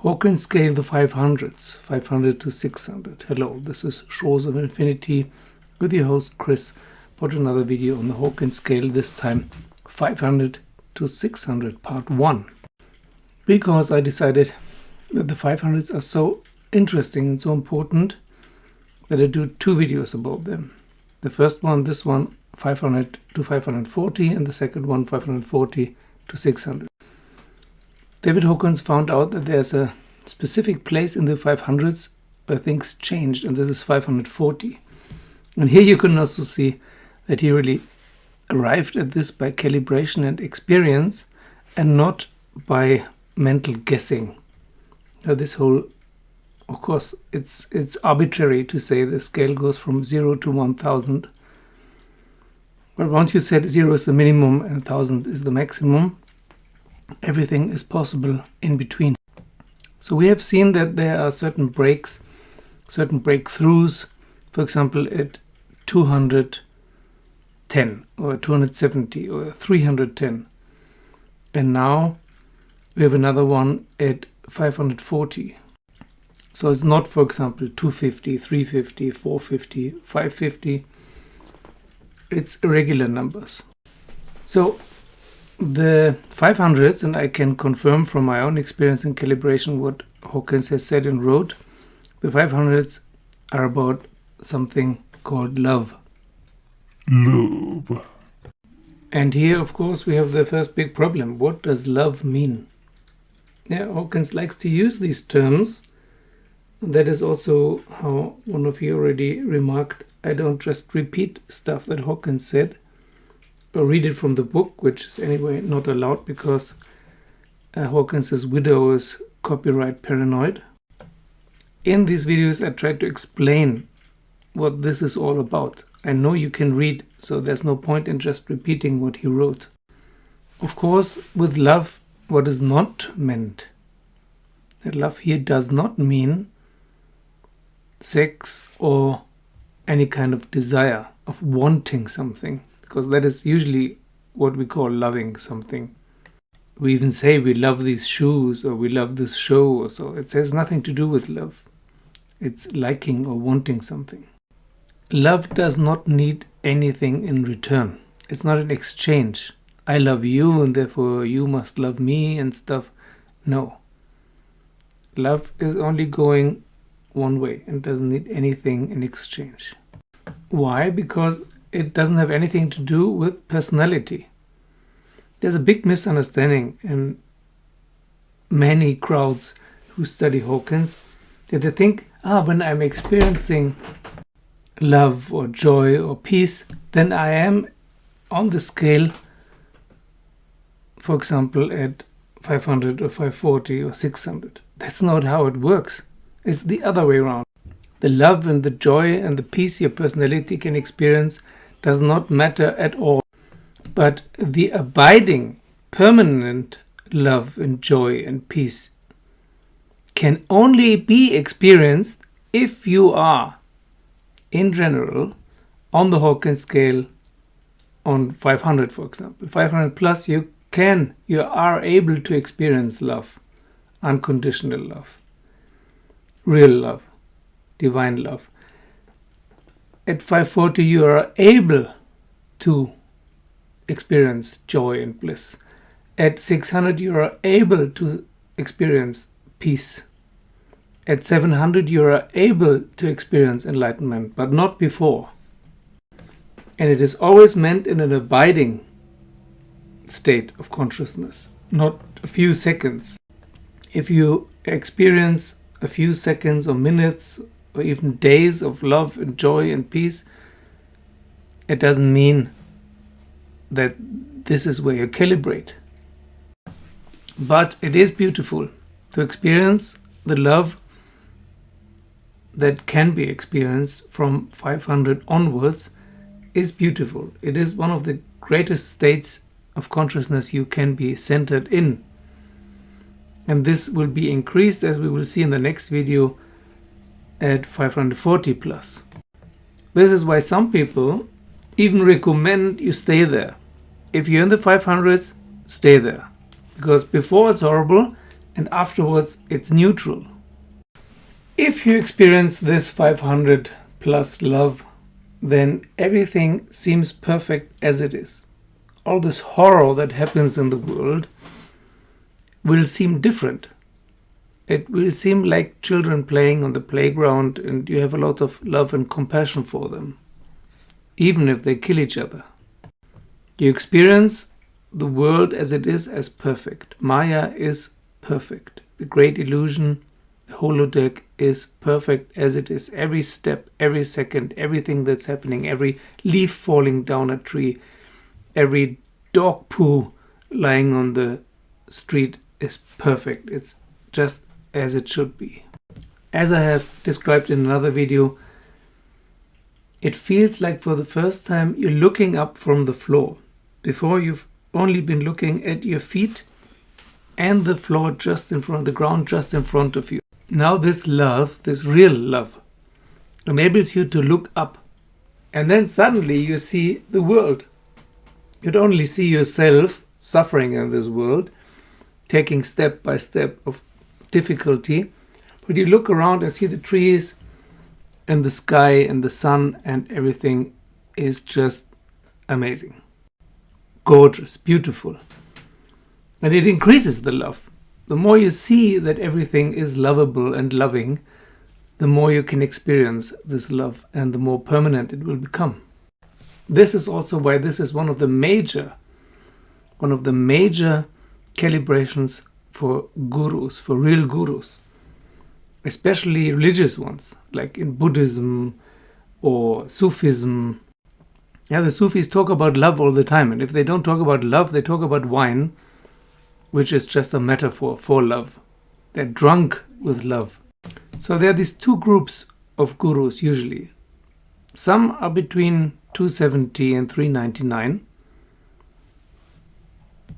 Hawkins Scale the 500s, 500 to 600. Hello, this is Shores of Infinity with your host Chris for another video on the Hawkins Scale, this time 500 to 600 part 1. Because I decided that the 500s are so interesting and so important that I do 2 videos about them. The first one, this one, 500 to 540, and the second one, 540 to 600. David Hawkins found out that there's a specific place in the 500s where things changed, and this is 540. And here you can also see that he really arrived at this by calibration and experience, and not by mental guessing. Now this whole, of course, it's arbitrary to say the scale goes from 0 to 1000. But once you said 0 is the minimum and 1000 is the maximum, everything is possible in between. So we have seen that there are certain breaks, certain breakthroughs, for example at 210 or 270 or 310. And now we have another one at 540. So it's not, for example, 250, 350, 450, 550. It's irregular numbers. So the 500s, and I can confirm from my own experience in calibration what Hawkins has said and wrote, the 500s are about something called love. Love. And here, of course, we have the first big problem. What does love mean? Yeah, Hawkins likes to use these terms. That is also how one of you already remarked, I don't just repeat stuff that Hawkins said, or read it from the book, which is anyway not allowed because Hawkins' widow is copyright paranoid. In these videos I try to explain what this is all about. I know you can read, so there's no point in just repeating what he wrote. Of course, with love, what is not meant, that love here does not mean sex or any kind of desire of wanting something, because that is usually what we call loving something. We even say we love these shoes or we love this show or so. It has nothing to do with love. It's liking or wanting something. Love does not need anything in return. It's not an exchange. I love you and therefore you must love me and stuff. No. Love is only going one way and doesn't need anything in exchange. Why? Because it doesn't have anything to do with personality. There's a big misunderstanding in many crowds who study Hawkins that they think, when I'm experiencing love or joy or peace, then I am on the scale, for example, at 500 or 540 or 600. That's not how it works. It's the other way around. The love and the joy and the peace your personality can experience does not matter at all. But the abiding, permanent love and joy and peace can only be experienced if you are, in general, on the Hawkins scale on 500, for example. 500 plus, you are able to experience love, unconditional love, real love, divine love. At 540 you are able to experience joy and bliss. At 600 you are able to experience peace. At 700 you are able to experience enlightenment, but not before. And it is always meant in an abiding state of consciousness, not a few seconds. If you experience a few seconds or minutes or even days of love and joy and peace, it doesn't mean that this is where you calibrate. But it is beautiful to experience the love that can be experienced from 500 onwards is beautiful. It is one of the greatest states of consciousness you can be centered in. And this will be increased, as we will see in the next video, at 540 plus. This is why some people even recommend you stay there. If you're in the 500s, stay there. Because before it's horrible, and afterwards it's neutral. If you experience this 500 plus love, then everything seems perfect as it is. All this horror that happens in the world will seem different. It will seem like children playing on the playground, and you have a lot of love and compassion for them, even if they kill each other. You experience the world as it is as perfect. Maya is perfect. The great illusion, the holodeck, is perfect as it is. Every step, every second, everything that's happening, every leaf falling down a tree, every dog poo lying on the street is perfect. It's just as it should be. As I have described in another video, it feels like for the first time you're looking up from the floor. Before, you've only been looking at your feet and the floor just in front, the ground just in front of you. Now this love, this real love, enables you to look up, and then suddenly you see the world. You don't only see yourself suffering in this world, taking step by step of difficulty, but you look around and see the trees and the sky and the sun, and everything is just amazing, gorgeous, beautiful. And it increases the love. The more you see that everything is lovable and loving, the more you can experience this love and the more permanent it will become. This is also why this is one of the major calibrations for gurus, for real gurus, especially religious ones, like in Buddhism or Sufism. Yeah, the Sufis talk about love all the time, and if they don't talk about love, they talk about wine, which is just a metaphor for love. They're drunk with love. So there are these two groups of gurus usually. Some are between 270 and 399,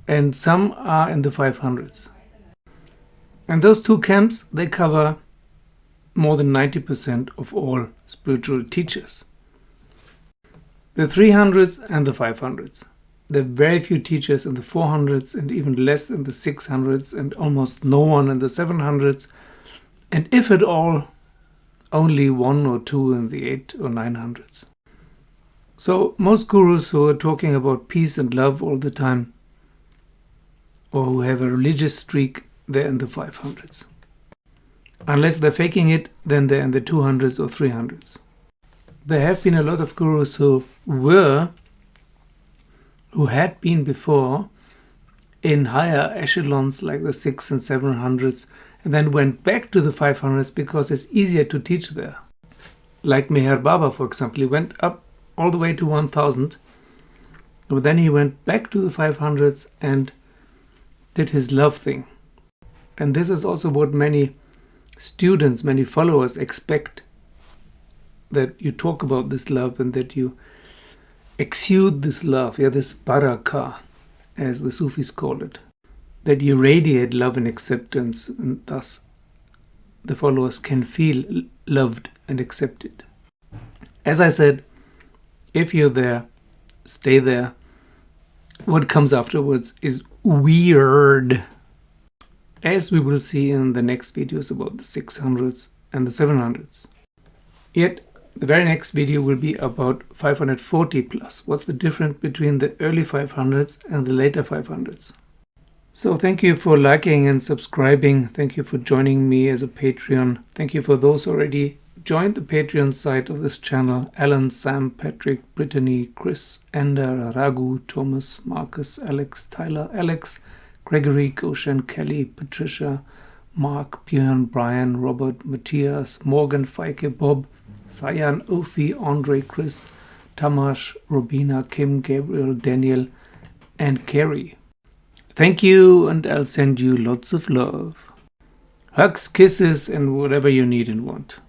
and some are in the 500s. And those two camps, they cover more than 90% of all spiritual teachers. The 300s and the 500s. There are very few teachers in the 400s and even less in the 600s and almost no one in the 700s. And if at all, only one or two in the 800s or 900s. So most gurus who are talking about peace and love all the time, or who have a religious streak, they're in the 500s. Unless they're faking it, then they're in the 200s or 300s. There have been a lot of gurus who had been before in higher echelons like the 600s and 700s, and then went back to the 500s because it's easier to teach there. Like Meher Baba, for example, he went up all the way to 1000, but then he went back to the 500s and did his love thing. And this is also what many students, many followers expect, that you talk about this love and that you exude this love, this baraka, as the Sufis call it, that you radiate love and acceptance, and thus the followers can feel loved and accepted. As I said, if you're there, stay there. What comes afterwards is weird, as we will see in the next videos about the 600s and the 700s. Yet, the very next video will be about 540 plus. What's the difference between the early 500s and the later 500s? So thank you for liking and subscribing. Thank you for joining me as a Patreon. Thank you for those who already joined the Patreon site of this channel. Alan, Sam, Patrick, Brittany, Chris, Ender, Raghu, Thomas, Marcus, Alex, Tyler, Alex, Gregory, Goshen, Kelly, Patricia, Mark, Björn, Brian, Robert, Matthias, Morgan, Feike, Bob, Sayan, Ophi, Andre, Chris, Tamash, Robina, Kim, Gabriel, Daniel, and Carrie. Thank you, and I'll send you lots of love. Hugs, kisses, and whatever you need and want.